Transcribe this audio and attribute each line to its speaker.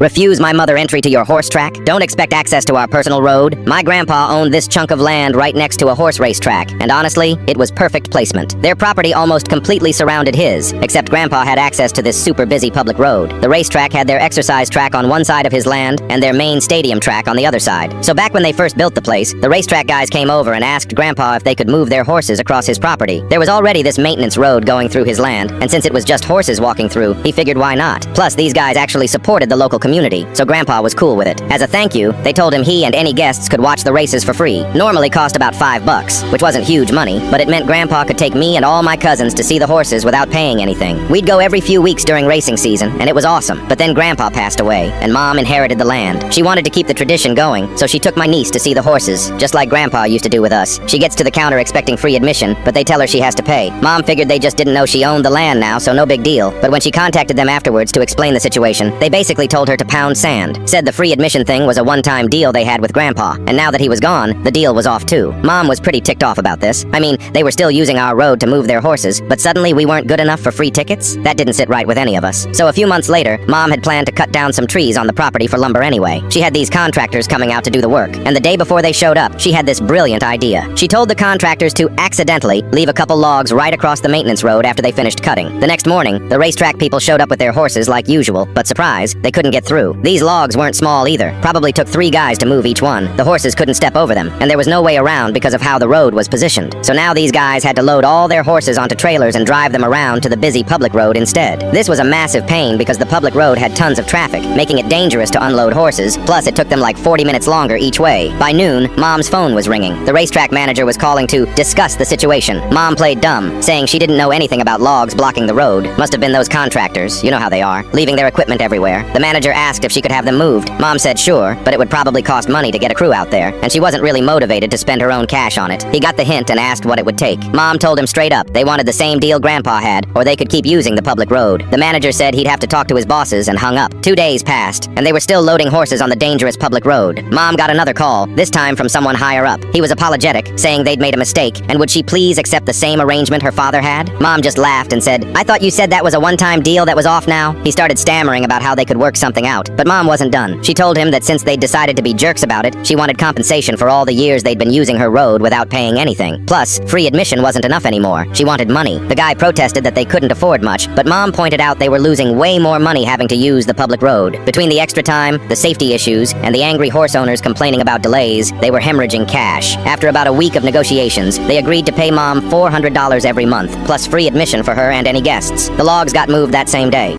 Speaker 1: Refuse my mother entry to your horse track? Don't expect access to our personal road? My grandpa owned this chunk of land right next to a horse race track, and honestly, it was perfect placement. Their property almost completely surrounded his, except grandpa had access to this super busy public road. The racetrack had their exercise track on one side of his land, and their main stadium track on the other side. So back when they first built the place, the racetrack guys came over and asked grandpa if they could move their horses across his property. There was already this maintenance road going through his land, and since it was just horses walking through, he figured why not. Plus, these guys actually supported the local community, so grandpa was cool with it. As a thank you, they told him he and any guests could watch the races for free. Normally cost about $5, which wasn't huge money, but it meant grandpa could take me and all my cousins to see the horses without paying anything. We'd go every few weeks during racing season, and it was awesome. But then grandpa passed away, and mom inherited the land. She wanted to keep the tradition going, so she took my niece to see the horses, just like grandpa used to do with us. She gets to the counter expecting free admission, but they tell her she has to pay. Mom figured they just didn't know she owned the land now, so no big deal. But when she contacted them afterwards to explain the situation, they basically told her to pound sand. Said the free admission thing was a one-time deal they had with grandpa, and now that he was gone, the deal was off too. Mom was pretty ticked off about this. I mean, they were still using our road to move their horses, but suddenly we weren't good enough for free tickets? That didn't sit right with any of us. So a few months later, mom had planned to cut down some trees on the property for lumber anyway. She had these contractors coming out to do the work, and the day before they showed up, she had this brilliant idea. She told the contractors to accidentally leave a couple logs right across the maintenance road after they finished cutting. The next morning, the racetrack people showed up with their horses like usual, but surprise, they couldn't get through. These logs weren't small either. Probably took 3 guys to move each one. The horses couldn't step over them, and there was no way around because of how the road was positioned. So now these guys had to load all their horses onto trailers and drive them around to the busy public road instead. This was a massive pain because the public road had tons of traffic, making it dangerous to unload horses, plus it took them like 40 minutes longer each way. By noon, mom's phone was ringing. The racetrack manager was calling to discuss the situation. Mom played dumb, saying she didn't know anything about logs blocking the road. Must have been those contractors, you know how they are, leaving their equipment everywhere. The manager asked if she could have them moved. Mom said sure, but it would probably cost money to get a crew out there, and she wasn't really motivated to spend her own cash on it. He got the hint and asked what it would take. Mom told him straight up they wanted the same deal grandpa had, or they could keep using the public road. The manager said he'd have to talk to his bosses and hung up. 2 days passed, and they were still loading horses on the dangerous public road. Mom got another call, this time from someone higher up. He was apologetic, saying they'd made a mistake, and would she please accept the same arrangement her father had? Mom just laughed and said, "I thought you said that was a one-time deal that was off now?" He started stammering about how they could work something out, but mom wasn't done. She told him that since they'd decided to be jerks about it, she wanted compensation for all the years they'd been using her road without paying anything. Plus, free admission wasn't enough anymore. She wanted money. The guy protested that they couldn't afford much, but mom pointed out they were losing way more money having to use the public road. Between the extra time, the safety issues, and the angry horse owners complaining about delays, they were hemorrhaging cash. After about a week of negotiations, they agreed to pay mom $400 every month, plus free admission for her and any guests. The logs got moved that same day.